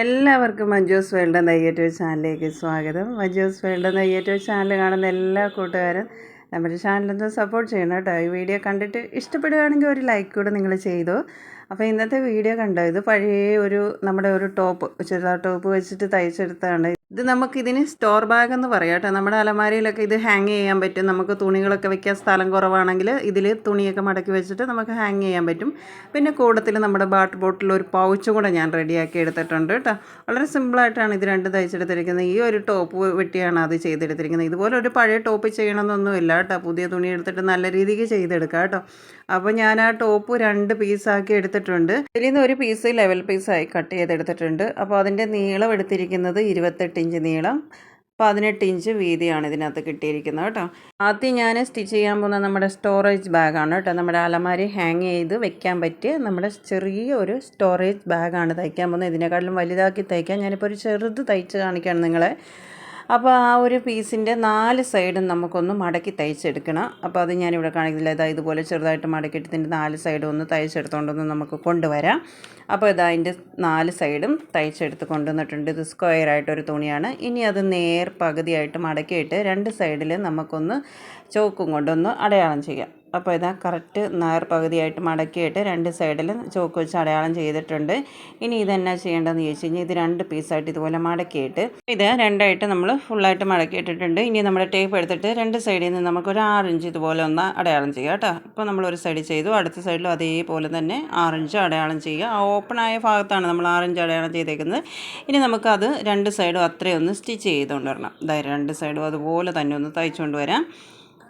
എല്ലാവർക്കും മഞ്ജൂസ് വേൾഡ് എന്ന യൂട്യൂബ് ചാനലിലേക്ക് സ്വാഗതം. മഞ്ജൂസ് വേൾഡ് എന്ന യൂട്യൂബ് ചാനൽ കാണുന്ന എല്ലാ കൂട്ടുകാരും നമ്മുടെ ചാനലൊന്ന് സപ്പോർട്ട് ചെയ്യണം കേട്ടോ. ഈ വീഡിയോ കണ്ടിട്ട് ഇഷ്ടപ്പെടുകയാണെങ്കിൽ ഒരു ലൈക്ക് കൂടെ നിങ്ങൾ ചെയ്തോ. അപ്പോൾ ഇന്നത്തെ വീഡിയോ കണ്ടോ, ഇത് പഴയ നമ്മുടെ ഒരു ടോപ്പ്, ചുരിദാർ ടോപ്പ് വെച്ചിട്ട് തയ്ച്ചെടുത്താണ്. ഇത് നമുക്കിതിന് സ്റ്റോർ ബാഗ് എന്ന് പറയാം കേട്ടോ. നമ്മുടെ അലമാരയിലൊക്കെ ഇത് ഹാങ് ചെയ്യാൻ പറ്റും. നമുക്ക് തുണികളൊക്കെ വെക്കാൻ സ്ഥലം കുറവാണെങ്കിൽ ഇതിൽ തുണിയൊക്കെ മടക്കി വെച്ചിട്ട് നമുക്ക് ഹാങ് ചെയ്യാൻ പറ്റും. പിന്നെ കൂട്ടത്തിൽ നമ്മുടെ വാട്ടർ ബോട്ടിൽ ഒരു പൗച്ച് കൂടെ ഞാൻ റെഡിയാക്കി എടുത്തിട്ടുണ്ട് കേട്ടോ. വളരെ സിമ്പിളായിട്ടാണ് ഇത് രണ്ട് തയ്ച്ചെടുത്തിരിക്കുന്നത്. ഈ ഒരു ടോപ്പ് വെട്ടിയാണ് അത് ചെയ്തെടുത്തിരിക്കുന്നത്. ഇതുപോലെ ഒരു പഴയ ടോപ്പ് ചെയ്യണമെന്നൊന്നുമില്ല കേട്ടോ. പുതിയ തുണി എടുത്തിട്ട് നല്ല രീതിക്ക് ചെയ്തെടുക്കാം കേട്ടോ. അപ്പോൾ ഞാൻ ആ ടോപ്പ് 2 പീസാക്കി എടുത്തിട്ടുണ്ട്. ഇതിൽ നിന്ന് ഒരു പീസ് ലെവൽ പീസായി കട്ട് ചെയ്തെടുത്തിട്ടുണ്ട്. അപ്പോൾ അതിൻ്റെ നീളം എടുത്തിരിക്കുന്നത് 28 ഇഞ്ച് നീളം, 18 ഇഞ്ച് വീതിയാണ് ഇതിനകത്ത് കിട്ടിയിരിക്കുന്നത് കേട്ടോ. ആദ്യം ഞാൻ സ്റ്റിച്ച് ചെയ്യാൻ പോകുന്ന നമ്മുടെ സ്റ്റോറേജ് ബാഗാണ് കേട്ടോ. നമ്മുടെ അലമാരി ഹാങ് ചെയ്ത് വെക്കാൻ പറ്റിയ നമ്മുടെ ചെറിയ ഒരു സ്റ്റോറേജ് ബാഗാണ് തയ്ക്കാൻ പോകുന്നത്. ഇതിനെക്കാട്ടിലും വലുതാക്കി തയ്ക്കാൻ ഞാനിപ്പോൾ ഒരു ചെറുത് തയ്ച്ച് കാണിക്കുകയാണ് നിങ്ങളെ. അപ്പോൾ ആ ഒരു പീസിൻ്റെ 4 സൈഡും നമുക്കൊന്ന് മടക്കി തയ്ച്ചെടുക്കണം. അപ്പോൾ അത് ഞാനിവിടെ കാണിക്കുന്നില്ല. ഇതാ ഇതുപോലെ ചെറുതായിട്ട് മടക്കിയിട്ട് ഇതിൻ്റെ 4 സൈഡും ഒന്ന് തയ്ച്ചെടുത്തുകൊണ്ടൊന്ന് നമുക്ക് കൊണ്ടുവരാം. അപ്പോൾ ഇതാ അതിൻ്റെ 4 സൈഡും തയ്ച്ചെടുത്ത് കൊണ്ടുവന്നിട്ടുണ്ട്. ഇത് സ്ക്വയറായിട്ടൊരു തുണിയാണ്. ഇനി അത് പകുതിയായിട്ട് മടക്കിയിട്ട് 2 സൈഡിൽ നമുക്കൊന്ന് ചോക്കും കൊണ്ടൊന്ന് അടയാളം ചെയ്യാം. അപ്പോൾ ഇതാ കറക്റ്റ് പകുതിയായിട്ട് മടക്കിയിട്ട് 2 സൈഡിലും ചോക്ക് വെച്ച് അടയാളം ചെയ്തിട്ടുണ്ട്. ഇനി ഇതെന്നാ ചെയ്യേണ്ടതെന്ന് ചോദിച്ചു കഴിഞ്ഞാൽ ഇത് 2 പീസായിട്ട് ഇതുപോലെ മടക്കിയിട്ട് ഇത് 2ആയിട്ട് നമ്മൾ ഫുള്ളായിട്ട് മടക്കിയിട്ടിട്ടുണ്ട്. ഇനി നമ്മുടെ ടേപ്പ് എടുത്തിട്ട് 2 സൈഡിൽ നിന്ന് നമുക്കൊരു 6 ഇഞ്ച് ഇതുപോലെ ഒന്ന് അടയാളം ചെയ്യുക കേട്ടോ. ഇപ്പോൾ നമ്മൾ ഒരു സൈഡ് ചെയ്തു, അടുത്ത സൈഡിലും അതേപോലെ തന്നെ 6 ഇഞ്ച് അടയാളം ചെയ്യുക. ആ ഓപ്പണായ ഭാഗത്താണ് നമ്മൾ 6 ഇഞ്ച് അടയാളം ചെയ്തേക്കുന്നത്. ഇനി നമുക്കത് 2 സൈഡും അത്രയൊന്ന് സ്റ്റിച്ച് ചെയ്തുകൊണ്ട് വരണം. അതായത് 2 സൈഡും അതുപോലെ തന്നെ ഒന്ന് തയ്ച്ചുകൊണ്ട് വരാം.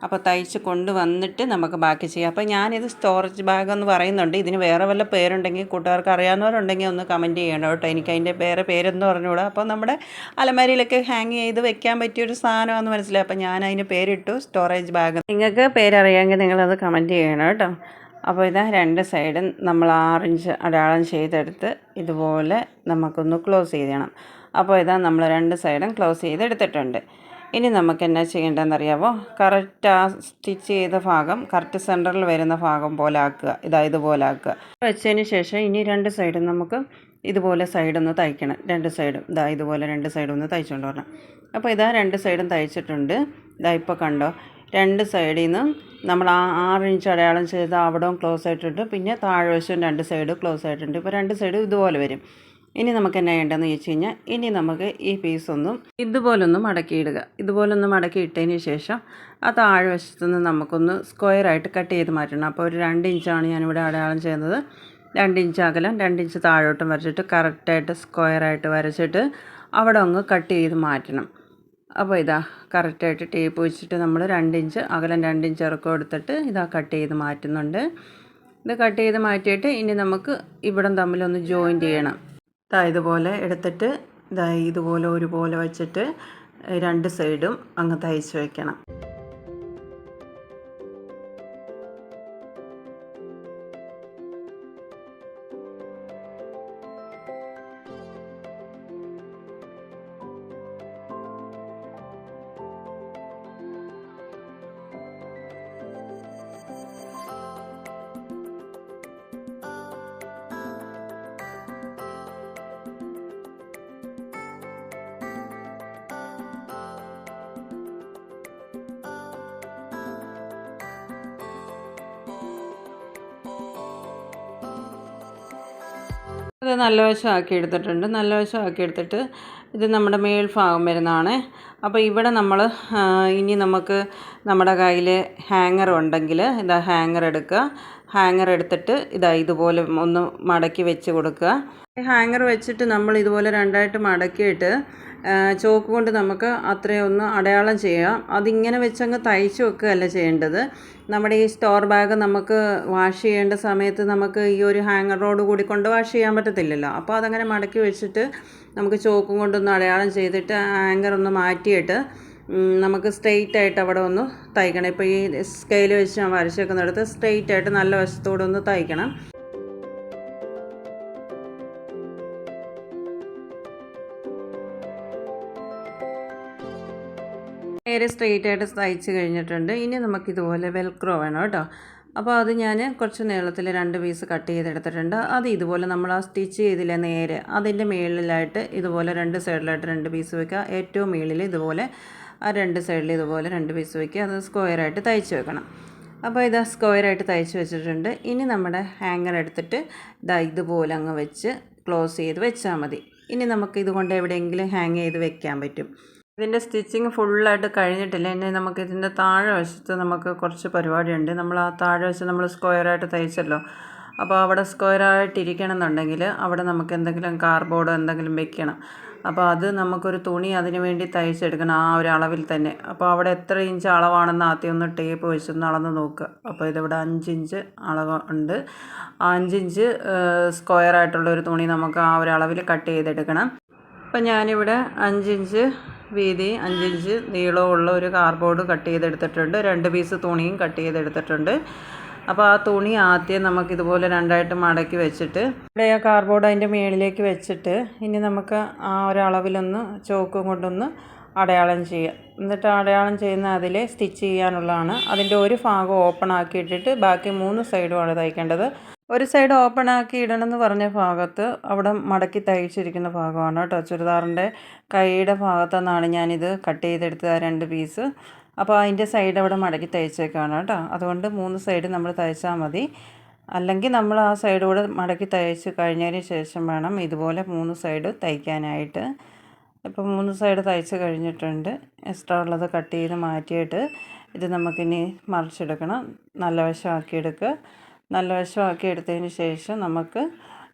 അപ്പോൾ തയ്ച്ച് കൊണ്ടുവന്നിട്ട് നമുക്ക് ബാക്കി ചെയ്യാം. അപ്പോൾ ഞാനിത് സ്റ്റോറേജ് ബാഗ് എന്ന് പറയുന്നുണ്ട്. ഇതിന് വേറെ വല്ല പേരുണ്ടെങ്കിൽ കൂട്ടുകാർക്ക് അറിയാവുന്നവരുണ്ടെങ്കിൽ ഒന്ന് കമൻറ്റ് ചെയ്യണം കേട്ടോ. എനിക്ക് അതിൻ്റെ വേറെ പേരെന്ന് പറഞ്ഞുകൂടാ. അപ്പോൾ നമ്മുടെ അലമാരിയിലൊക്കെ ഹാങ് ചെയ്ത് വെക്കാൻ പറ്റിയൊരു സാധനമാണെന്ന് മനസ്സിലായി. അപ്പോൾ ഞാൻ അതിന് പേരിട്ടു സ്റ്റോറേജ് ബാഗ്. നിങ്ങൾക്ക് പേരറിയാമെങ്കിൽ നിങ്ങളത് കമൻറ്റ് ചെയ്യണം കേട്ടോ. അപ്പോൾ ഇതാ 2 സൈഡും നമ്മൾ 6 ഇഞ്ച് അടയാളം ചെയ്തെടുത്ത് ഇതുപോലെ നമുക്കൊന്ന് ക്ലോസ് ചെയ്യണം. അപ്പോൾ ഇതാ നമ്മൾ 2 സൈഡും ക്ലോസ് ചെയ്തെടുത്തിട്ടുണ്ട്. ഇനി നമുക്ക് എന്നാ ചെയ്യേണ്ടതെന്നറിയാമോ? കറക്റ്റ് ആ സ്റ്റിച്ച് ചെയ്ത ഭാഗം കറക്റ്റ് സെൻറ്ററിൽ വരുന്ന ഭാഗം പോലെ ആക്കുക. ഇതുപോലെ ആക്കുക. വെച്ചതിന് ശേഷം ഇനി 2 സൈഡും നമുക്ക് ഇതുപോലെ സൈഡൊന്ന് തയ്ക്കണം. 2 സൈഡും ഇതുപോലെ 2 സൈഡും ഒന്ന് തയ്ച്ചുകൊണ്ട് വരണം. അപ്പോൾ 2 സൈഡും തയ്ച്ചിട്ടുണ്ട്. ഇപ്പോൾ കണ്ടോ, 2 സൈഡിൽ നിന്നും നമ്മൾ ആ 6 ഇഞ്ച് അടയാളം ചെയ്ത് അവിടവും ക്ലോസ് ആയിട്ടുണ്ട്. പിന്നെ താഴ്വശവും 2 സൈഡും ക്ലോസ് ആയിട്ടുണ്ട്. ഇപ്പോൾ 2 സൈഡും ഇതുപോലെ വരും. ഇനി നമുക്ക് എന്നാ ചെയ്യേണ്ടതെന്ന് ചോദിച്ചു കഴിഞ്ഞാൽ ഇനി നമുക്ക് ഈ പീസൊന്നും ഇതുപോലൊന്ന് മടക്കിയിടുക. ഇതുപോലൊന്ന് മടക്കിയിട്ടതിന് ശേഷം ആ താഴ്വശത്തു നിന്ന് നമുക്കൊന്ന് സ്ക്വയറായിട്ട് കട്ട് ചെയ്ത് മാറ്റണം. അപ്പോൾ ഒരു 2 ഇഞ്ചാണ് ഞാനിവിടെ അടയാളം ചെയ്യുന്നത്. 2 ഇഞ്ച് അകലം 2 ഇഞ്ച് താഴോട്ടും വരച്ചിട്ട് കറക്റ്റായിട്ട് സ്ക്വയറായിട്ട് വരച്ചിട്ട് അവിടെ അങ്ങ് കട്ട് ചെയ്ത് മാറ്റണം. അപ്പോൾ കറക്റ്റായിട്ട് ടേപ്പ് വെച്ചിട്ട് നമ്മൾ 2 ഇഞ്ച് അകലം 2 ഇഞ്ച് ഇറക്കം എടുത്തിട്ട് കട്ട് ചെയ്ത് മാറ്റുന്നുണ്ട്. ഇത് കട്ട് ചെയ്ത് മാറ്റിയിട്ട് ഇനി നമുക്ക് ഇവിടം തമ്മിലൊന്ന് ജോയിൻറ്റ് ചെയ്യണം. ഇതുപോലെ എടുത്തിട്ട് ഇതുപോലെ ഒരുപോലെ വെച്ചിട്ട് 2 സൈഡും അങ്ങ് തയ്ച്ച് വയ്ക്കണം. അത് നല്ല വശമാക്കി എടുത്തിട്ടുണ്ട്. നല്ല വശമാക്കി എടുത്തിട്ട് ഇത് നമ്മുടെ മേൽഭാഗം വരുന്നതാണ്. അപ്പോൾ ഇവിടെ നമ്മൾ ഇനി നമുക്ക് നമ്മുടെ കയ്യിൽ ഹാങ്ങർ ഉണ്ടെങ്കിൽ ഹാങ്ങർ എടുക്കുക. ഹാങ്ങർ എടുത്തിട്ട് ഇതുപോലെ ഒന്ന് മടക്കി വെച്ച് കൊടുക്കുക. ഹാങ്ങർ വെച്ചിട്ട് നമ്മൾ ഇതുപോലെ 2ആയിട്ട് മടക്കിയിട്ട് ചോക്ക് കൊണ്ട് നമുക്ക് അത്രയും ഒന്ന് അടയാളം ചെയ്യാം. അതിങ്ങനെ വെച്ചങ്ങ് തയ്ച്ച് വെക്കുകയല്ല ചെയ്യേണ്ടത്. നമ്മുടെ ഈ സ്റ്റോർ ബാഗ് നമുക്ക് വാഷ് ചെയ്യേണ്ട സമയത്ത് നമുക്ക് ഈ ഒരു ഹാങ്ങറോട് കൂടി കൊണ്ട് വാഷ് ചെയ്യാൻ പറ്റത്തില്ലല്ലോ. അപ്പോൾ അതങ്ങനെ മടക്കി വെച്ചിട്ട് നമുക്ക് ചോക്കും കൊണ്ടൊന്ന് അടയാളം ചെയ്തിട്ട് ഹാങ്ങർ ഒന്ന് മാറ്റിയിട്ട് നമുക്ക് സ്ട്രെയിറ്റ് ആയിട്ട് അവിടെ ഒന്ന് തയ്ക്കണം. ഇപ്പോൾ ഈ സ്കെയിൽ വെച്ച് ഞാൻ വരച്ച് വെക്കുന്നിടത്ത് സ്ട്രെയിറ്റ് ആയിട്ട് നല്ല വശത്തോടെ ഒന്ന് തയ്ക്കണം. നേരെ സ്ട്രെയിറ്റ് ആയിട്ട് തയ്ച്ച് കഴിഞ്ഞിട്ടുണ്ട്. ഇനി നമുക്കിതുപോലെ വെൽക്രോ വേണം കേട്ടോ. അപ്പോൾ അത് ഞാൻ കുറച്ച് നീളത്തിൽ 2 പീസ് കട്ട് ചെയ്തെടുത്തിട്ടുണ്ട്. അത് ഇതുപോലെ നമ്മൾ ആ സ്റ്റിച്ച് ചെയ്തില്ലേ നേരെ അതിൻ്റെ മുകളിലായിട്ട് ഇതുപോലെ 2 സൈഡിലായിട്ട് 2 പീസ് വയ്ക്കുക. ഏറ്റവും മുകളിൽ ഇതുപോലെ ആ 2 സൈഡിൽ ഇതുപോലെ 2 പീസ് വയ്ക്കുക. അത് സ്ക്വയറായിട്ട് തയ്ച്ച് വെക്കണം. അപ്പോൾ ഇത് സ്ക്വയറായിട്ട് തയ്ച്ച് വെച്ചിട്ടുണ്ട്. ഇനി നമ്മുടെ ഹാങ്ങർ എടുത്തിട്ട് ഇതുപോലെ അങ്ങ് വെച്ച് ക്ലോസ് ചെയ്ത് വെച്ചാൽ മതി. ഇനി നമുക്ക് ഇതുകൊണ്ട് എവിടെയെങ്കിലും ഹാങ് ചെയ്ത് വെക്കാൻ പറ്റും. ഇതിൻ്റെ സ്റ്റിച്ചിങ് ഫുള്ളായിട്ട് കഴിഞ്ഞിട്ടില്ല. ഇനി നമുക്ക് ഇതിൻ്റെ താഴെ വശത്ത് നമുക്ക് കുറച്ച് പരിപാടിയുണ്ട്. നമ്മൾ ആ താഴെ വശം നമ്മൾ സ്ക്വയറായിട്ട് തയ്ച്ചല്ലോ. അപ്പോൾ അവിടെ സ്ക്വയറായിട്ടിരിക്കണം എന്നുണ്ടെങ്കിൽ അവിടെ നമുക്ക് എന്തെങ്കിലും കാർഡ്ബോർഡോ എന്തെങ്കിലും വെക്കണം. അപ്പോൾ അത് നമുക്കൊരു തുണി അതിന് വേണ്ടി തയ്ച്ചെടുക്കണം ആ ഒരു അളവിൽ തന്നെ. അപ്പോൾ അവിടെ എത്ര ഇഞ്ച് അളവാണെന്ന് ആദ്യം ഒന്ന് ടേപ്പ് വെച്ചൊന്ന് അളന്ന് നോക്കുക. അപ്പോൾ ഇതിവിടെ 5 ഇഞ്ച് അളവ് ഉണ്ട്. ആ 5 ഇഞ്ച് സ്ക്വയറായിട്ടുള്ള ഒരു തുണി നമുക്ക് ആ ഒരു അളവിൽ കട്ട് ചെയ്തെടുക്കണം. അപ്പം ഞാനിവിടെ 5 ഇഞ്ച് വീതി 5 ഇഞ്ച് നീളമുള്ള ഒരു കാർഡ്ബോർഡ് കട്ട് ചെയ്തെടുത്തിട്ടുണ്ട്. 2 പീസ് തുണിയും കട്ട് ചെയ്തെടുത്തിട്ടുണ്ട്. അപ്പോൾ ആ തുണി ആദ്യം നമുക്കിതുപോലെ രണ്ടായിട്ട് മടക്കി വെച്ചിട്ട് ഇവിടെ ആ കാർഡ്ബോർഡ് അതിൻ്റെ മുകളിലേക്ക് വെച്ചിട്ട് ഇനി നമുക്ക് ആ ഒരളവിലൊന്ന് ചോക്കും കൊണ്ടൊന്ന് അടയാളം ചെയ്യുക. എന്നിട്ട് അടയാളം ചെയ്യുന്ന അതിൽ സ്റ്റിച്ച് ചെയ്യാനുള്ളതാണ്. അതിൻ്റെ ഒരു ഭാഗം ഓപ്പൺ ആക്കിയിട്ടിട്ട് ബാക്കി 3 സൈഡുമാണ് തയ്ക്കേണ്ടത്. ഒരു സൈഡ് ഓപ്പൺ ആക്കി ഇടണമെന്ന് പറഞ്ഞ ഭാഗത്ത് അവിടെ മടക്കി തയ്ച്ചിരിക്കുന്ന ഭാഗമാണ് കേട്ടോ. ചുരിദാറിൻ്റെ കൈയുടെ ഭാഗത്തു നിന്നാണ് ഞാനിത് കട്ട് ചെയ്തെടുത്തത് 2 പീസ്. അപ്പോൾ അതിൻ്റെ സൈഡ് അവിടെ മടക്കി തയ്ച്ചേക്കാണ് കേട്ടോ. അതുകൊണ്ട് 3 സൈഡ് നമ്മൾ തയ്ച്ചാൽ മതി. അല്ലെങ്കിൽ നമ്മൾ ആ സൈഡ് കൂടെ മടക്കി തയ്ച്ച് കഴിഞ്ഞതിന് ശേഷം വേണം ഇതുപോലെ 3 സൈഡ് തയ്ക്കാനായിട്ട്. ഇപ്പോൾ 3 സൈഡ് തയ്ച്ച് കഴിഞ്ഞിട്ടുണ്ട്. എക്സ്ട്രാ ഉള്ളത് കട്ട് ചെയ്ത് മാറ്റിയിട്ട് ഇത് നമുക്കിനി മറിച്ചെടുക്കണം. നല്ല വശമാക്കിയെടുക്കുക. നല്ല വശമാക്കി എടുത്തതിന് ശേഷം നമുക്ക്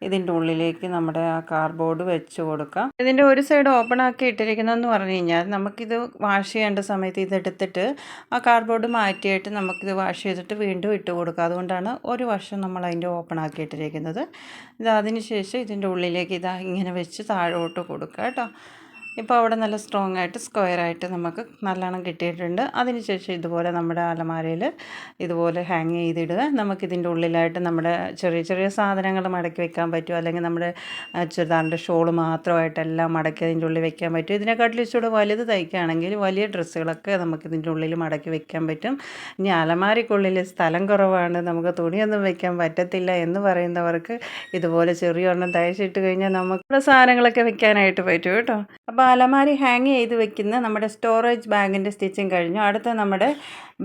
ഇതിൻ്റെ ഉള്ളിലേക്ക് നമ്മുടെ ആ കാർഡ്ബോർഡ് വെച്ച് കൊടുക്കാം. ഇതിൻ്റെ ഒരു സൈഡ് ഓപ്പൺ ആക്കി ഇട്ടിരിക്കുന്നതെന്ന് പറഞ്ഞു കഴിഞ്ഞാൽ നമുക്കിത് വാഷ് ചെയ്യേണ്ട സമയത്ത് ഇതെടുത്തിട്ട് ആ കാർഡ്ബോർഡ് മാറ്റിയിട്ട് നമുക്കിത് വാഷ് ചെയ്തിട്ട് വീണ്ടും ഇട്ട് കൊടുക്കാം. അതുകൊണ്ടാണ് ഒരു വശം നമ്മൾ അതിൻ്റെ ഓപ്പൺ ആക്കി ഇട്ടിരിക്കുന്നത്. അതിന് ശേഷം ഇതിൻ്റെ ഉള്ളിലേക്ക് ഇങ്ങനെ വെച്ച് താഴോട്ട് കൊടുക്കുക കേട്ടോ. ഇപ്പോൾ അവിടെ നല്ല സ്ട്രോങ് ആയിട്ട് സ്ക്വയറായിട്ട് നമുക്ക് നല്ലോണം കിട്ടിയിട്ടുണ്ട്. അതിനുശേഷം ഇതുപോലെ നമ്മുടെ അലമാരയിൽ ഇതുപോലെ ഹാങ് ചെയ്തിടുക. നമുക്കിതിൻ്റെ ഉള്ളിലായിട്ട് നമ്മുടെ ചെറിയ ചെറിയ സാധനങ്ങൾ മടക്കി വെക്കാൻ പറ്റും. അല്ലെങ്കിൽ നമ്മുടെ ചുരിദാറിൻ്റെ ഷോൾ മാത്രമായിട്ടെല്ലാം മടക്കി അതിൻ്റെ ഉള്ളിൽ വെക്കാൻ പറ്റും. ഇതിനെക്കാട്ടിലും ഇച്ചിരി വലുത് തയ്ക്കുകയാണെങ്കിൽ വലിയ ഡ്രസ്സുകളൊക്കെ നമുക്കിതിൻ്റെ ഉള്ളിൽ മടക്കി വെക്കാൻ പറ്റും. ഇനി അലമാരയ്ക്കുള്ളിൽ സ്ഥലം കുറവാണ്, നമുക്ക് തുണിയൊന്നും വെക്കാൻ പറ്റത്തില്ല എന്ന് പറയുന്നവർക്ക് ഇതുപോലെ ചെറിയൊരെണ്ണം തയ്ച്ചിട്ട് കഴിഞ്ഞാൽ നമുക്ക് സാധനങ്ങളൊക്കെ വെക്കാനായിട്ട് പറ്റും കേട്ടോ. അപ്പോൾ അലമാരി ഹാങ് ചെയ്ത് വെക്കുന്ന നമ്മുടെ സ്റ്റോറേജ് ബാഗിൻ്റെ സ്റ്റിച്ചിങ് കഴിഞ്ഞു. അടുത്ത നമ്മുടെ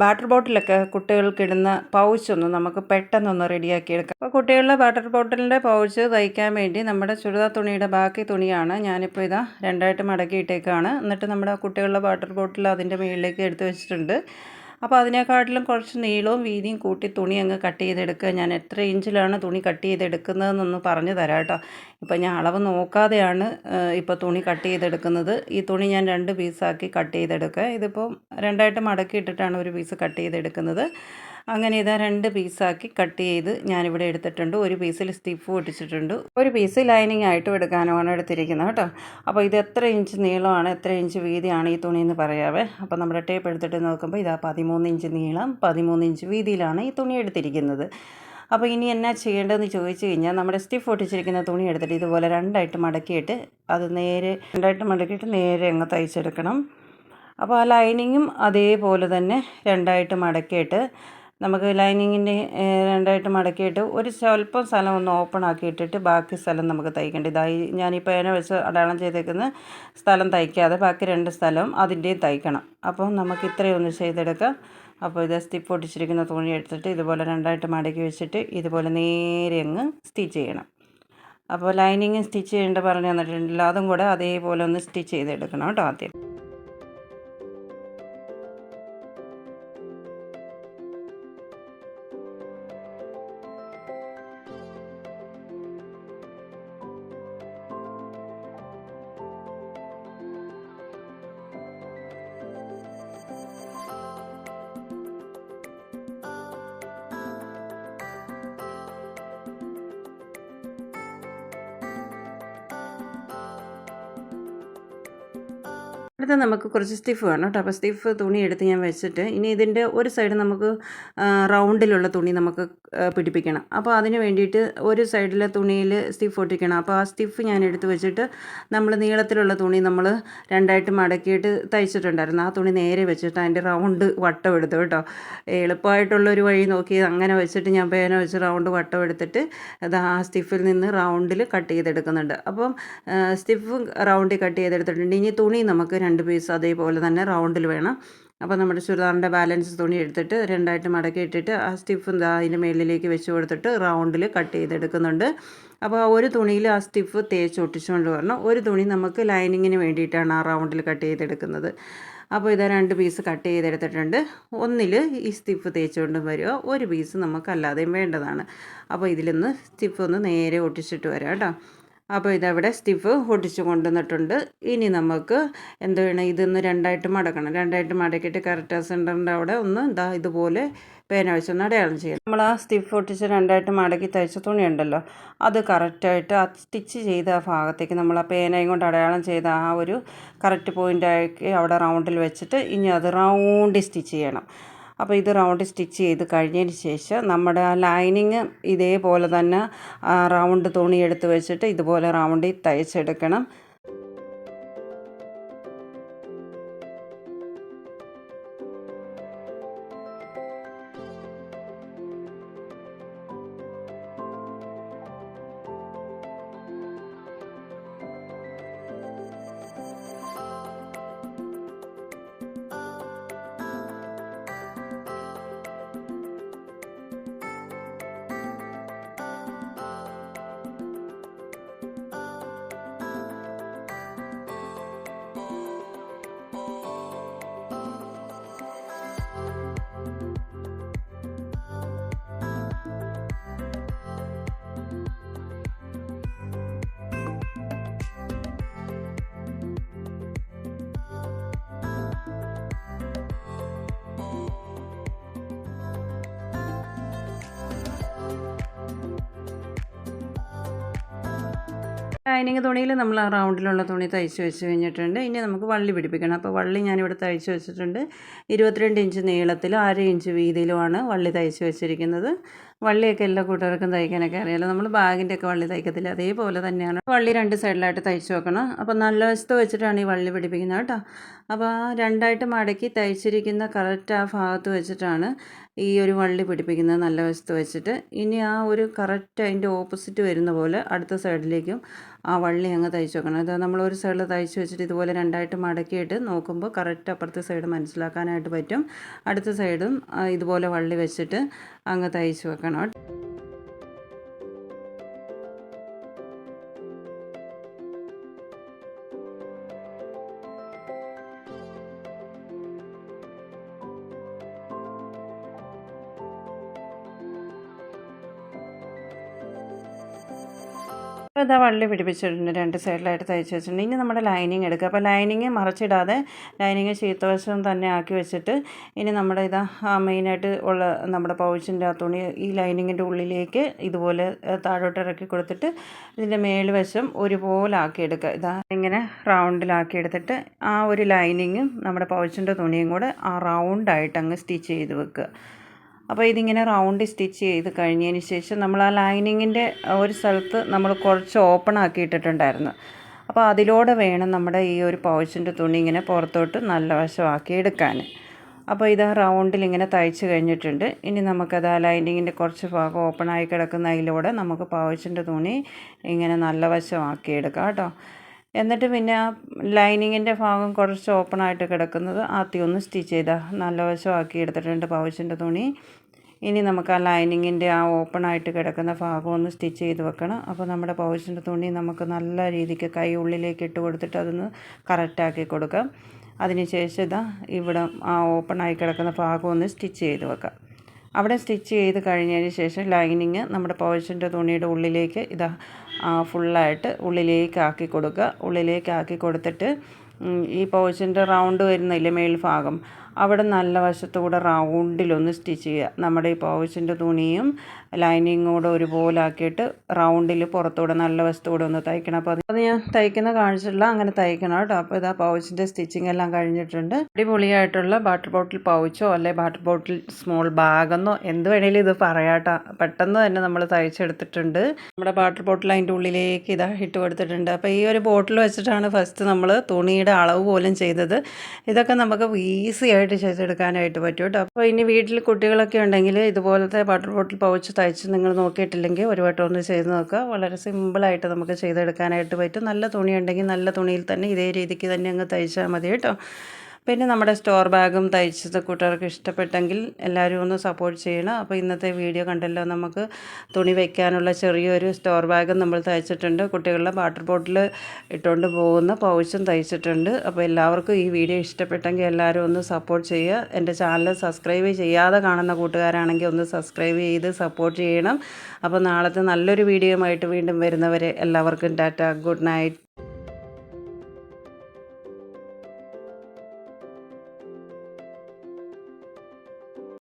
വാട്ടർ ബോട്ടിലൊക്കെ കുട്ടികൾക്കിടുന്ന പൗച്ചൊന്ന് നമുക്ക് പെട്ടെന്നൊന്ന് റെഡിയാക്കി എടുക്കാം. അപ്പോൾ കുട്ടികളുടെ വാട്ടർ ബോട്ടിലിൻ്റെ പൗച്ച് തയ്ക്കാൻ വേണ്ടി നമ്മുടെ ചുരിദാർ തുണിയുടെ ബാക്കി തുണിയാണ് ഞാനിപ്പോൾ രണ്ടായിട്ട് മടക്കിയിട്ടേക്കാണ്. എന്നിട്ട് നമ്മുടെ കുട്ടികളുടെ വാട്ടർ ബോട്ടിൽ അതിൻ്റെ മുകളിലേക്ക് എടുത്ത് വെച്ചിട്ടുണ്ട്. അപ്പോൾ അതിനെക്കാട്ടിലും കുറച്ച് നീളവും വീതിയും കൂട്ടി തുണി അങ്ങ് കട്ട് ചെയ്തെടുക്കുക. ഞാൻ എത്ര ഇഞ്ചിലാണ് തുണി കട്ട് ചെയ്തെടുക്കുന്നതെന്നൊന്ന് പറഞ്ഞു തരാം കേട്ടോ. ഇപ്പോൾ ഞാൻ അളവ് നോക്കാതെയാണ് ഇപ്പോൾ തുണി കട്ട് ചെയ്തെടുക്കുന്നത്. ഈ തുണി ഞാൻ 2 പീസാക്കി കട്ട് ചെയ്തെടുക്കുക. ഇതിപ്പോൾ രണ്ടായിട്ട് മടക്കിയിട്ടിട്ടാണ് ഒരു പീസ് കട്ട് ചെയ്തെടുക്കുന്നത്. അങ്ങനെ 2 പീസാക്കി കട്ട് ചെയ്ത് ഞാനിവിടെ എടുത്തിട്ടുണ്ട്. ഒരു പീസിൽ സ്റ്റിഫ് ഒട്ടിച്ചിട്ടുണ്ട്. ഒരു പീസ് ലൈനിങ് ആയിട്ടും എടുക്കാനുമാണ് എടുത്തിരിക്കുന്നത് കേട്ടോ. അപ്പോൾ ഇത് എത്ര ഇഞ്ച് നീളമാണ് എത്ര ഇഞ്ച് വീതിയാണ് ഈ തുണി എന്ന് പറയാവേ. അപ്പോൾ നമ്മുടെ ടേപ്പ് എടുത്തിട്ട് നോക്കുമ്പോൾ 13 ഇഞ്ച് നീളം 13 ഇഞ്ച് വീതിയിലാണ് ഈ തുണി എടുത്തിരിക്കുന്നത്. അപ്പോൾ ഇനി എന്നാ ചെയ്യേണ്ടതെന്ന് ചോദിച്ചു കഴിഞ്ഞാൽ നമ്മുടെ സ്റ്റിഫ് ഒട്ടിച്ചിരിക്കുന്ന തുണി എടുത്തിട്ട് ഇതുപോലെ രണ്ടായിട്ട് മടക്കിയിട്ട് അത് നേരെ നേരെ അങ്ങ് തയ്ച്ചെടുക്കണം. അപ്പോൾ ആ ലൈനിങ്ങും അതേപോലെ തന്നെ രണ്ടായിട്ട് മടക്കിയിട്ട് നമുക്ക് ലൈനിങ്ങിൻ്റെ രണ്ടായിട്ട് മടക്കിയിട്ട് ഒരു സ്വല്പം സ്ഥലം ഒന്ന് ഓപ്പൺ ആക്കിയിട്ടിട്ട് ബാക്കി സ്ഥലം നമുക്ക് തയ്ക്കേണ്ടത്. ഇതായി ഞാനിപ്പോൾ അതിനെ വെച്ച് അടയാളം ചെയ്തേക്കുന്ന സ്ഥലം തയ്ക്കാതെ ബാക്കി 2 സ്ഥലവും അതിൻ്റെയും തയ്ക്കണം. അപ്പോൾ നമുക്ക് ഇത്രയൊന്ന് ചെയ്തെടുക്കാം. അപ്പോൾ സ്റ്റിഫ് ഒട്ടിച്ചിരിക്കുന്ന തുണി എടുത്തിട്ട് ഇതുപോലെ രണ്ടായിട്ട് മടക്കി വെച്ചിട്ട് ഇതുപോലെ നേരെ അങ്ങ് സ്റ്റിച്ച് ചെയ്യണം. അപ്പോൾ ലൈനിങ് സ്റ്റിച്ച് ചെയ്യേണ്ട പറഞ്ഞു തന്നിട്ടുണ്ടല്ലോ, അതും കൂടെ അതേപോലെ ഒന്ന് സ്റ്റിച്ച് ചെയ്തെടുക്കണം കേട്ടോ ആദ്യം. അടുത്ത നമുക്ക് കുറച്ച് സ്റ്റിഫ് വേണം കേട്ടോ. അപ്പോൾ സ്റ്റിഫ് തുണി എടുത്ത് ഞാൻ വെച്ചിട്ട് ഇനി ഇതിൻ്റെ ഒരു സൈഡ് നമുക്ക് റൗണ്ടിലുള്ള തുണി നമുക്ക് പിടിപ്പിക്കണം. അപ്പോൾ അതിന് വേണ്ടിയിട്ട് ഒരു സൈഡിലെ തുണിയിൽ സ്റ്റിഫ് ഒട്ടിക്കണം. അപ്പോൾ ആ സ്റ്റിഫ് ഞാൻ എടുത്ത് വെച്ചിട്ട് നമ്മൾ നീളത്തിലുള്ള തുണി നമ്മൾ രണ്ടായിട്ട് മടക്കിയിട്ട് തയ്ച്ചിട്ടുണ്ടായിരുന്നു. ആ തുണി നേരെ വെച്ചിട്ട് അതിൻ്റെ റൗണ്ട് വട്ടം എടുത്തു കേട്ടോ. എളുപ്പമായിട്ടുള്ളൊരു വഴി നോക്കി അങ്ങനെ വെച്ചിട്ട് ഞാൻ പേന വെച്ച് റൗണ്ട് വട്ടം എടുത്തിട്ട് അത് ആ സ്റ്റിഫിൽ നിന്ന് റൗണ്ടിൽ കട്ട് ചെയ്തെടുക്കുന്നുണ്ട്. അപ്പം സ്റ്റിഫ് റൗണ്ടിൽ കട്ട് ചെയ്തെടുത്തിട്ടുണ്ട്. ഇനി തുണി നമുക്ക് 2 പീസ് അതേപോലെ തന്നെ റൗണ്ടിൽ വേണം. അപ്പോൾ നമ്മുടെ ചുരിദാറിൻ്റെ ബാലൻസ് തുണി എടുത്തിട്ട് രണ്ടായിട്ട് മടക്കി ഇട്ടിട്ട് ആ സ്റ്റിഫ് അതിൻ്റെ മേളിലേക്ക് വെച്ച് കൊടുത്തിട്ട് റൗണ്ടിൽ കട്ട് ചെയ്തെടുക്കുന്നുണ്ട്. അപ്പോൾ ഒരു തുണിയിൽ ആ സ്റ്റിഫ് തേച്ച് ഒട്ടിച്ചുകൊണ്ട് വരണം. ഒരു തുണി നമുക്ക് ലൈനിങ്ങിന് വേണ്ടിയിട്ടാണ് ആ റൗണ്ടിൽ കട്ട് ചെയ്തെടുക്കുന്നത്. അപ്പോൾ ഇത് 2 പീസ് കട്ട് ചെയ്തെടുത്തിട്ടുണ്ട്. ഒന്നിൽ ഈ സ്റ്റിഫ് തേച്ചുകൊണ്ടും വരിക, ഒരു പീസ് നമുക്ക് അല്ലാതെയും വേണ്ടതാണ്. അപ്പോൾ ഇതിലൊന്ന് സ്റ്റിഫ് ഒന്ന് നേരെ ഒട്ടിച്ചിട്ട് വരാം കേട്ടോ. അപ്പോൾ ഇതവിടെ സ്റ്റിഫ് ഒട്ടിച്ച് കൊണ്ടുവന്നിട്ടുണ്ട്. ഇനി നമുക്ക് എന്ത് വേണം, ഇതൊന്ന് രണ്ടായിട്ട് മടക്കണം. രണ്ടായിട്ട് മടക്കിയിട്ട് കറക്റ്റ് സെൻറ്ററിൻ്റെ അവിടെ ഒന്ന് ഇതുപോലെ പേന വെച്ചൊന്ന് അടയാളം ചെയ്യണം. നമ്മൾ ആ സ്റ്റിഫ് ഒട്ടിച്ച് രണ്ടായിട്ട് മടക്കി തയ്ച്ച തുണി ഉണ്ടല്ലോ, അത് കറക്റ്റായിട്ട് ആ സ്റ്റിച്ച് ചെയ്ത ആ ഭാഗത്തേക്ക് നമ്മൾ ആ പേനയും കൊണ്ട് അടയാളം ചെയ്ത ആ ഒരു കറക്റ്റ് പോയിൻ്റാക്കി അവിടെ റൗണ്ടിൽ വെച്ചിട്ട് ഇനി അത് റൗണ്ടിൽ സ്റ്റിച്ച് ചെയ്യണം. അപ്പോൾ ഇത് റൗണ്ട് സ്റ്റിച്ച് ചെയ്ത് കഴിഞ്ഞതിന് ശേഷം നമ്മുടെ ആ ലൈനിങ് ഇതേപോലെ തന്നെ റൗണ്ട് തുണി എടുത്ത് വെച്ചിട്ട് ഇതുപോലെ റൗണ്ടിൽ തയ്ച്ചെടുക്കണം. ലൈനിങ് തുണിയിൽ നമ്മൾ ആ റൗണ്ടിലുള്ള തുണി തയ്ച്ച് വെച്ച് കഴിഞ്ഞിട്ടുണ്ട്. ഇനി നമുക്ക് വള്ളി പിടിപ്പിക്കണം. അപ്പോൾ വള്ളി ഞാനിവിടെ തയ്ച്ച് വെച്ചിട്ടുണ്ട്. 22 ഇഞ്ച് നീളത്തിലും 1/2 ഇഞ്ച് വീതിയിലുമാണ് വള്ളി തയ്ച്ച് വെച്ചിരിക്കുന്നത്. വള്ളിയൊക്കെ എല്ലാ കൂട്ടുകാർക്കും തയ്ക്കാനൊക്കെ അറിയാമല്ലോ. നമ്മൾ ബാഗിൻ്റെ ഒക്കെ വള്ളി തയ്ക്കത്തില്ല, അതേപോലെ തന്നെയാണ് വള്ളി 2 സൈഡിലായിട്ട് തയ്ച്ച് വെക്കണം. അപ്പോൾ നല്ല വശത്ത് വെച്ചിട്ടാണ് ഈ വള്ളി പിടിപ്പിക്കുന്നത് കേട്ടോ. അപ്പോൾ ആ രണ്ടായിട്ട് മടക്കി തയ്ച്ചിരിക്കുന്ന കറക്റ്റ് ആ ഭാഗത്ത് വെച്ചിട്ടാണ് ഈ ഒരു വള്ളി പിടിപ്പിക്കുന്നത്, നല്ല വശത്ത് വെച്ചിട്ട്. ഇനി ആ ഒരു കറക്റ്റ് അതിൻ്റെ ഓപ്പോസിറ്റ് വരുന്ന പോലെ അടുത്ത സൈഡിലേക്കും ആ വള്ളി അങ്ങ് തയ്ച്ച് വെക്കണം. ഇത് നമ്മൾ ഒരു സൈഡിൽ തയ്ച്ച് വെച്ചിട്ട് ഇതുപോലെ രണ്ടായിട്ട് മടക്കിയിട്ട് നോക്കുമ്പോൾ കറക്റ്റ് അപ്പുറത്തെ സൈഡ് മനസ്സിലാക്കാനായിട്ട് പറ്റും. അടുത്ത സൈഡും ഇതുപോലെ വള്ളി വെച്ചിട്ട് അങ്ങ് തയ്ച്ച് വെക്കണം. അപ്പോൾ ഇതാ വള്ളി പിടിപ്പിച്ചിട്ടുണ്ട്, 2 സൈഡിലായിട്ട് തയ്ച്ച് വെച്ചിട്ടുണ്ട്. ഇനി നമ്മുടെ ലൈനിങ് എടുക്കുക. അപ്പോൾ ലൈനിങ് മറച്ചിടാതെ ലൈനിങ് ചീത്തവശം തന്നെ ആക്കി വെച്ചിട്ട് ഇനി നമ്മുടെ ഇതാ മെയിനായിട്ട് ഉള്ള നമ്മുടെ പൗച്ചിൻ്റെ ആ തുണി ഈ ലൈനിങ്ങിൻ്റെ ഉള്ളിലേക്ക് ഇതുപോലെ താഴോട്ട് ഇറക്കി കൊടുത്തിട്ട് ഇതിൻ്റെ മേൽവശം ഒരുപോലെ ആക്കിയെടുക്കുക. ഇതാ ഇങ്ങനെ റൗണ്ടിലാക്കി എടുത്തിട്ട് ആ ഒരു ലൈനിങ്ങും നമ്മുടെ പൗച്ചിൻ്റെ തുണിയും കൂടെ ആ റൗണ്ടായിട്ട് അങ്ങ് സ്റ്റിച്ച് ചെയ്ത് വെക്കുക. അപ്പോൾ ഇതിങ്ങനെ റൗണ്ട് സ്റ്റിച്ച് ചെയ്ത് കഴിഞ്ഞതിന് ശേഷം നമ്മൾ ആ ലൈനിങ്ങിൻ്റെ ഒരു സ്ഥലത്ത് നമ്മൾ കുറച്ച് ഓപ്പൺ ആക്കിയിട്ടിട്ടുണ്ടായിരുന്നു. അപ്പോൾ അതിലൂടെ വേണം നമ്മുടെ ഈ ഒരു പൗച്ചിൻ്റെ തുണി ഇങ്ങനെ പുറത്തോട്ട് നല്ല വശമാക്കി എടുക്കാൻ. അപ്പോൾ ഇത് റൗണ്ടിൽ ഇങ്ങനെ തയ്ച്ച് കഴിഞ്ഞിട്ടുണ്ട്. ഇനി നമുക്കത് ആ ലൈനിങ്ങിൻ്റെ കുറച്ച് ഭാഗം ഓപ്പണായി കിടക്കുന്ന അതിലൂടെ നമുക്ക് പൗച്ചിൻ്റെ തുണി ഇങ്ങനെ നല്ല വശമാക്കി എടുക്കാം കേട്ടോ. എന്നിട്ട് പിന്നെ ആ ലൈനിങ്ങിൻ്റെ ഭാഗം കുറച്ച് ഓപ്പണായിട്ട് കിടക്കുന്നത് ആദ്യം ഒന്ന് സ്റ്റിച്ച് ചെയ്താൽ നല്ല വശമാക്കി എടുത്തിട്ടുണ്ട് പൗച്ചിൻ്റെ തുണി. ഇനി നമുക്ക് ആ ലൈനിങ്ങിൻ്റെ ആ ഓപ്പണായിട്ട് കിടക്കുന്ന ഭാഗം ഒന്ന് സ്റ്റിച്ച് ചെയ്ത് വെക്കണം. അപ്പോൾ നമ്മുടെ പൗച്ചിൻ്റെ തുണി നമുക്ക് നല്ല രീതിക്ക് കൈ ഉള്ളിലേക്ക് ഇട്ട് കൊടുത്തിട്ട് അതൊന്ന് കറക്റ്റാക്കി കൊടുക്കാം. അതിനുശേഷം ഇതാ ഇവിടെ ആ ഓപ്പണായി കിടക്കുന്ന ഭാഗം ഒന്ന് സ്റ്റിച്ച് ചെയ്ത് വെക്കാം. അവിടെ സ്റ്റിച്ച് ചെയ്ത് കഴിഞ്ഞതിന് ശേഷം ലൈനിങ് നമ്മുടെ പൗച്ചിൻ്റെ തുണിയുടെ ഉള്ളിലേക്ക് ഇതാ ഫുള്ളായിട്ട് ഉള്ളിലേക്ക് ആക്കി കൊടുക്കുക. ഉള്ളിലേക്ക് ആക്കി കൊടുത്തിട്ട് ഈ പൗച്ചിൻ്റെ റൗണ്ട് വരുന്നില്ലേ മേൽഭാഗം, അവിടെ നല്ല വശത്തുകൂടെ റൗണ്ടിലൊന്ന് സ്റ്റിച്ച് ചെയ്യുക. നമ്മുടെ ഈ പൗച്ചിൻ്റെ തുണിയും ലൈനിങ്ങും കൂടെ ഒരുപോലെ ആക്കിയിട്ട് റൗണ്ടിൽ പുറത്തൂടെ നല്ല വശത്തുകൂടെ ഒന്ന് തയ്ക്കണം. അപ്പോൾ അത് ഞാൻ തയ്ക്കുന്ന കാണിച്ചിട്ടില്ല, അങ്ങനെ തയ്ക്കണം കേട്ടോ. അപ്പോൾ ഇതാ പൗച്ചിൻ്റെ സ്റ്റിച്ചിങ് എല്ലാം കഴിഞ്ഞിട്ടുണ്ട്. അടിപൊളിയായിട്ടുള്ള വാട്ടർ ബോട്ടിൽ പൗച്ചോ അല്ലെ വാട്ടർ ബോട്ടിൽ സ്മോൾ ബാഗെന്നോ എന്ത് വേണേലും ഇത് പറയാട്ടോ. പെട്ടെന്ന് തന്നെ നമ്മൾ തയ്ച്ചെടുത്തിട്ടുണ്ട്. നമ്മുടെ വാട്ടർ ബോട്ടിൽ അതിൻ്റെ ഉള്ളിലേക്ക് ഇതാ ഇട്ട് കൊടുത്തിട്ടുണ്ട്. അപ്പോൾ ഈ ഒരു ബോട്ടിൽ വെച്ചിട്ടാണ് ഫസ്റ്റ് നമ്മൾ തുണിയുടെ അളവ് പോലും ചെയ്തത്. ഇതൊക്കെ നമുക്ക് ഈസി ആയിട്ട് ചെയ്തെടുക്കാനായിട്ട് പറ്റും കേട്ടോ. അപ്പോൾ ഇനി വീട്ടിൽ കുട്ടികളൊക്കെ ഉണ്ടെങ്കിൽ ഇതുപോലത്തെ വാട്ടർ ബോട്ടിൽ പൗച്ച് തയ്ച്ച് നിങ്ങൾ നോക്കിയിട്ടില്ലെങ്കിൽ ഒരു വട്ടം ഒന്ന് ചെയ്ത് നോക്കുക. വളരെ സിമ്പിളായിട്ട് നമുക്ക് ചെയ്തെടുക്കാനായിട്ട് പറ്റും. നല്ല തുണി ഉണ്ടെങ്കിൽ നല്ല തുണിയിൽ തന്നെ ഇതേ രീതിക്ക് തന്നെ അങ്ങ് തയ്ച്ചാൽ മതി കേട്ടോ. പിന്നെ നമ്മുടെ സ്റ്റോർ ബാഗും തയ്ച്ചത് കൂട്ടുകാർക്ക് ഇഷ്ടപ്പെട്ടെങ്കിൽ എല്ലാവരും ഒന്ന് സപ്പോർട്ട് ചെയ്യണം. അപ്പോൾ ഇന്നത്തെ വീഡിയോ കണ്ടല്ലോ, നമുക്ക് തുണി വയ്ക്കാനുള്ള ചെറിയൊരു സ്റ്റോർ ബാഗും നമ്മൾ തയ്ച്ചിട്ടുണ്ട്. കുട്ടികളുടെ വാട്ടർ ബോട്ടിൽ ഇട്ടുകൊണ്ട് പോകുന്ന പൗച്ചും തയ്ച്ചിട്ടുണ്ട്. അപ്പോൾ എല്ലാവർക്കും ഈ വീഡിയോ ഇഷ്ടപ്പെട്ടെങ്കിൽ എല്ലാവരും ഒന്ന് സപ്പോർട്ട് ചെയ്യുക. എൻ്റെ ചാനൽ സബ്സ്ക്രൈബ് ചെയ്യാതെ കാണുന്ന കൂട്ടുകാരാണെങ്കിൽ ഒന്ന് സബ്സ്ക്രൈബ് ചെയ്ത് സപ്പോർട്ട് ചെയ്യണം. അപ്പോൾ നാളത്തെ നല്ലൊരു വീഡിയോയുമായിട്ട് വീണ്ടും വരുന്നവരെ എല്ലാവർക്കും ടാറ്റ, ഗുഡ് നൈറ്റ്.